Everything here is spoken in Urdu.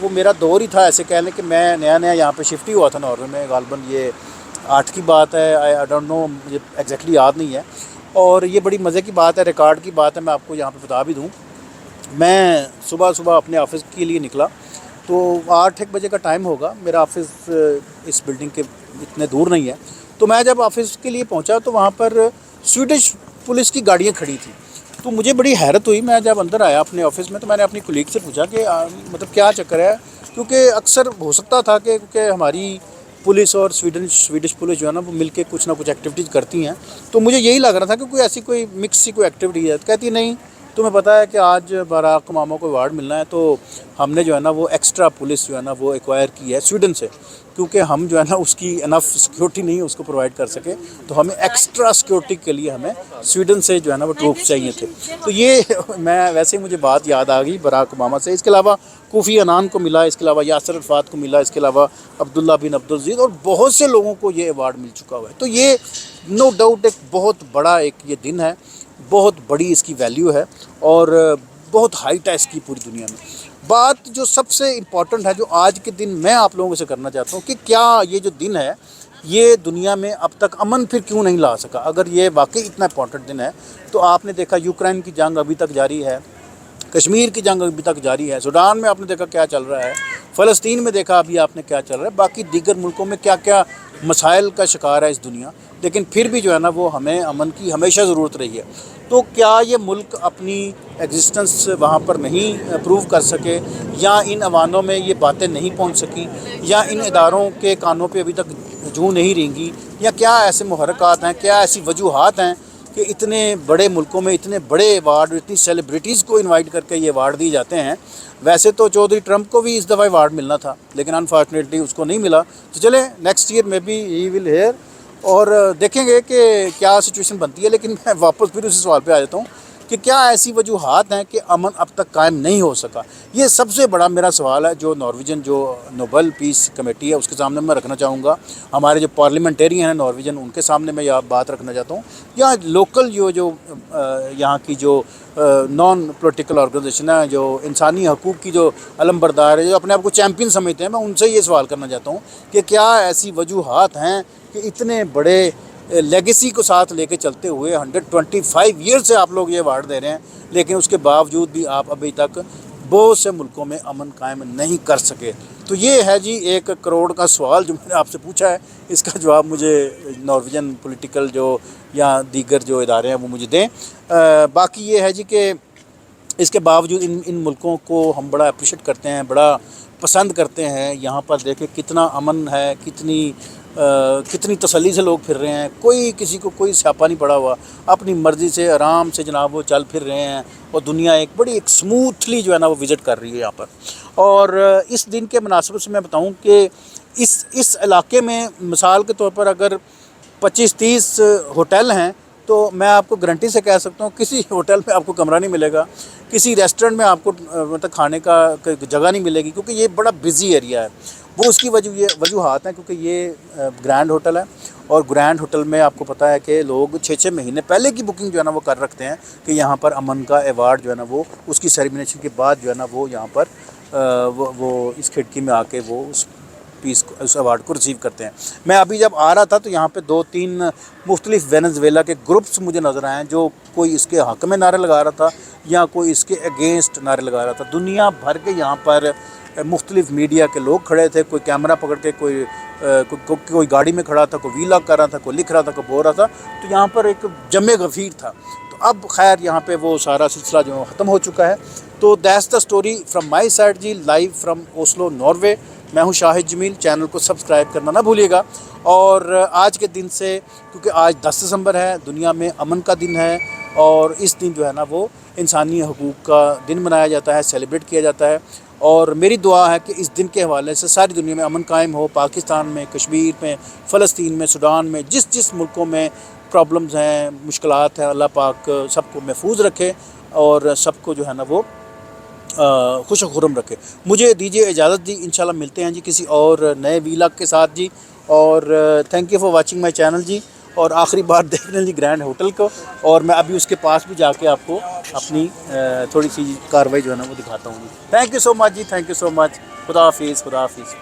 وہ میرا دور ہی تھا ایسے کہہ لیں کہ میں نیا نیا یہاں پہ شفٹ ہی ہوا تھا ناروے میں، غالباً یہ 8 کی بات ہے، آئی ڈونٹ نو، مجھے ایگزیکٹلی یاد نہیں ہے۔ اور یہ بڑی مزے کی بات ہے، ریکارڈ کی بات ہے، میں آپ کو یہاں پہ بتا بھی دوں۔ میں صبح صبح اپنے آفس کے لیے نکلا تو 8-1 بجے کا ٹائم ہوگا، میرا آفس اس بلڈنگ کے اتنے دور نہیں ہے۔ تو میں جب آفس کے لیے پہنچا تو وہاں پر سویڈش پولیس کی گاڑیاں کھڑی تھیں۔ تو مجھے بڑی حیرت ہوئی، میں جب اندر آیا اپنے آفس میں تو میں نے اپنی کولیگ سے پوچھا کہ مطلب کیا چکر ہے، کیونکہ اکثر ہو سکتا تھا کہ کیونکہ ہماری پولیس اور سویڈش پولیس جو ہے نا وہ مل کے کچھ نہ کچھ ایکٹیویٹیز کرتی ہیں، تو مجھے یہی لگ رہا تھا کہ کوئی ایسی کوئی مکس سی کوئی ایکٹیویٹی ہے۔ کہتی نہیں، تمہیں پتہ ہے کہ آج باراک اوباما کو ایوارڈ ملنا ہے، تو ہم نے جو ہے نا وہ ایکسٹرا پولیس جو ہے نا وہ ایکوائر کی ہے سویڈن سے، کیونکہ ہم جو ہے نا اس کی انف سیکیورٹی نہیں اس کو پرووائڈ کر سکے، تو ہمیں ایکسٹرا سیکیورٹی کے لیے ہمیں سویڈن سے جو ہے نا وہ ٹروپس چاہیے تھے۔ تو یہ میں ویسے ہی مجھے بات یاد آ گئی باراک اوباما سے۔ اس کے علاوہ کوفی عنان کو ملا، اس کے علاوہ یاسر عرفات کو ملا، اس کے علاوہ عبداللہ بن عبدالعزیز اور بہت سے لوگوں کو یہ ایوارڈ مل چکا ہوا ہے۔ تو یہ نو ڈاؤٹ ایک بہت بڑا ایک یہ دن ہے، بہت بڑی اس کی ویلیو ہے اور بہت ہائٹ ہے اس کی پوری دنیا میں۔ بات جو سب سے امپورٹنٹ ہے جو آج کے دن میں آپ لوگوں سے کرنا چاہتا ہوں کہ کیا یہ جو دن ہے یہ دنیا میں اب تک امن پھر کیوں نہیں لا سکا؟ اگر یہ واقعی اتنا امپورٹنٹ دن ہے تو آپ نے دیکھا یوکرین کی جنگ ابھی تک جاری ہے، کشمیر کی جنگ ابھی تک جاری ہے، سوڈان میں آپ نے دیکھا کیا چل رہا ہے، فلسطین میں دیکھا ابھی آپ نے کیا چل رہا ہے، باقی دیگر ملکوں میں کیا کیا مسائل کا شکار ہے اس دنیا، لیکن پھر بھی جو ہے نا وہ ہمیں امن کی ہمیشہ ضرورت رہی ہے۔ تو کیا یہ ملک اپنی ایگزسٹنس وہاں پر نہیں پروو کر سکے، یا ان ایوانوں میں یہ باتیں نہیں پہنچ سکیں، یا ان اداروں کے کانوں پہ ابھی تک جوں نہیں رینگی، یا کیا ایسے محرکات ہیں، کیا ایسی وجوہات ہیں کہ اتنے بڑے ملکوں میں اتنے بڑے ایوارڈ، اتنی سیلیبریٹیز کو انوائٹ کر کے یہ ایوارڈ دیے جاتے ہیں؟ ویسے تو چودھری ٹرمپ کو بھی اس دفعہ ایوارڈ ملنا تھا لیکن انفارچونیٹلی اس کو نہیں ملا۔ تو چلیں نیکسٹ ایئر میں بی ہی ول ہیئر، اور دیکھیں گے کہ کیا سچویشن بنتی ہے۔ لیکن میں واپس پھر اسی سوال پہ آ جاتا ہوں کہ کیا ایسی وجوہات ہیں کہ امن اب تک قائم نہیں ہو سکا؟ یہ سب سے بڑا میرا سوال ہے جو نارویجن جو نوبل پیس کمیٹی ہے اس کے سامنے میں رکھنا چاہوں گا، ہمارے جو پارلیمنٹیرین ہیں نارویجن ان کے سامنے میں یہ بات رکھنا چاہتا ہوں، یا لوکل جو یہاں کی جو نان پولیٹیکل آرگنائزیشن ہے، جو انسانی حقوق کی جو علم بردار ہے، جو اپنے آپ کو چیمپئن سمجھتے ہیں، میں ان سے یہ سوال کرنا چاہتا ہوں کہ کیا ایسی وجوہات ہیں کہ اتنے بڑے لیگیسی کو ساتھ لے کے چلتے ہوئے 125 ایئر سے آپ لوگ یہ ایوارڈ دے رہے ہیں، لیکن اس کے باوجود بھی آپ ابھی تک بہت سے ملکوں میں امن قائم نہیں کر سکے؟ تو یہ ہے جی 1 کروڑ کا سوال جو میں نے آپ سے پوچھا ہے، اس کا جواب مجھے نارویجن پولیٹیکل جو یا دیگر جو ادارے ہیں وہ مجھے دیں۔ باقی یہ ہے جی کہ اس کے باوجود ان ملکوں کو ہم بڑا اپریشیٹ کرتے ہیں، بڑا پسند کرتے ہیں۔ یہاں پر دیکھیں کتنا امن ہے، کتنی تسلی سے لوگ پھر رہے ہیں، کوئی کسی کو کوئی سیاپا نہیں پڑا ہوا، اپنی مرضی سے آرام سے جناب وہ چل پھر رہے ہیں، اور دنیا ایک بڑی سموتھلی جو ہے نا وہ وزٹ کر رہی ہے یہاں پر۔ اور اس دن کے مناسبت سے میں بتاؤں کہ اس علاقے میں مثال کے طور پر اگر 25-30 ہوٹل ہیں تو میں آپ کو گارنٹی سے کہہ سکتا ہوں کسی ہوٹل میں آپ کو کمرہ نہیں ملے گا، کسی ریسٹورنٹ میں آپ کو مطلب کھانے کا جگہ نہیں ملے گی، کیونکہ یہ بڑا بزی ایریا ہے۔ وہ اس کی وجوہات ہیں کیونکہ یہ گرینڈ ہوٹل ہے، اور گرینڈ ہوٹل میں آپ کو پتہ ہے کہ لوگ 6 مہینے پہلے کی بکنگ جو ہے نا وہ کر رکھتے ہیں کہ یہاں پر امن کا ایوارڈ جو ہے نا وہ اس کی سیریمنیشن کے بعد جو ہے نا وہ یہاں پر وہ اس کھڑکی میں آ کے وہ اس ایوارڈ کو ریسیو کرتے ہیں۔ میں ابھی جب آ رہا تھا تو یہاں پہ 2-3 مختلف وینزویلا کے گروپس مجھے نظر آئے ہیں، جو کوئی اس کے حق میں نعرے لگا رہا تھا یا کوئی اس کے اگینسٹ نعرے لگا رہا تھا۔ دنیا بھر کے یہاں پر مختلف میڈیا کے لوگ کھڑے تھے، کوئی کیمرہ پکڑ کے، کوئی گاڑی میں کھڑا تھا، کوئی ویلاگ کر رہا تھا، کوئی لکھ رہا تھا، کوئی بول رہا تھا۔ تو یہاں پر ایک جمع غفیر تھا۔ تو اب خیر یہاں پہ وہ سارا سلسلہ جو ختم ہو چکا ہے۔ تو that's the story from my side جی، لائیو فرام اوسلو ناروے۔ میں ہوں شاہد جمیل، چینل کو سبسکرائب کرنا نہ بھولیے گا۔ اور آج کے دن سے، کیونکہ آج 10 دسمبر ہے، دنیا میں امن کا دن ہے، اور اس دن جو ہے نا وہ انسانی حقوق کا دن منایا جاتا ہے، سیلیبریٹ کیا جاتا ہے۔ اور میری دعا ہے کہ اس دن کے حوالے سے ساری دنیا میں امن قائم ہو، پاکستان میں، کشمیر میں، فلسطین میں، سوڈان میں، جس ملکوں میں پرابلمز ہیں، مشکلات ہیں، اللہ پاک سب کو محفوظ رکھے اور سب کو جو ہے نا وہ خوش و خرم رکھے۔ مجھے دیجیے اجازت جی، انشاءاللہ ملتے ہیں جی کسی اور نئے ویلاگ کے ساتھ جی، اور thank you for watching my channel جی۔ اور آخری بار دیکھنے جی گرینڈ ہوٹل کو، اور میں ابھی اس کے پاس بھی جا کے آپ کو اپنی تھوڑی سی کاروائی جو ہے نا وہ دکھاتا ہوں جی. تھینک یو سو مچ جی، تھینک یو سو مچ. خدا حافظ، خدا حافظ.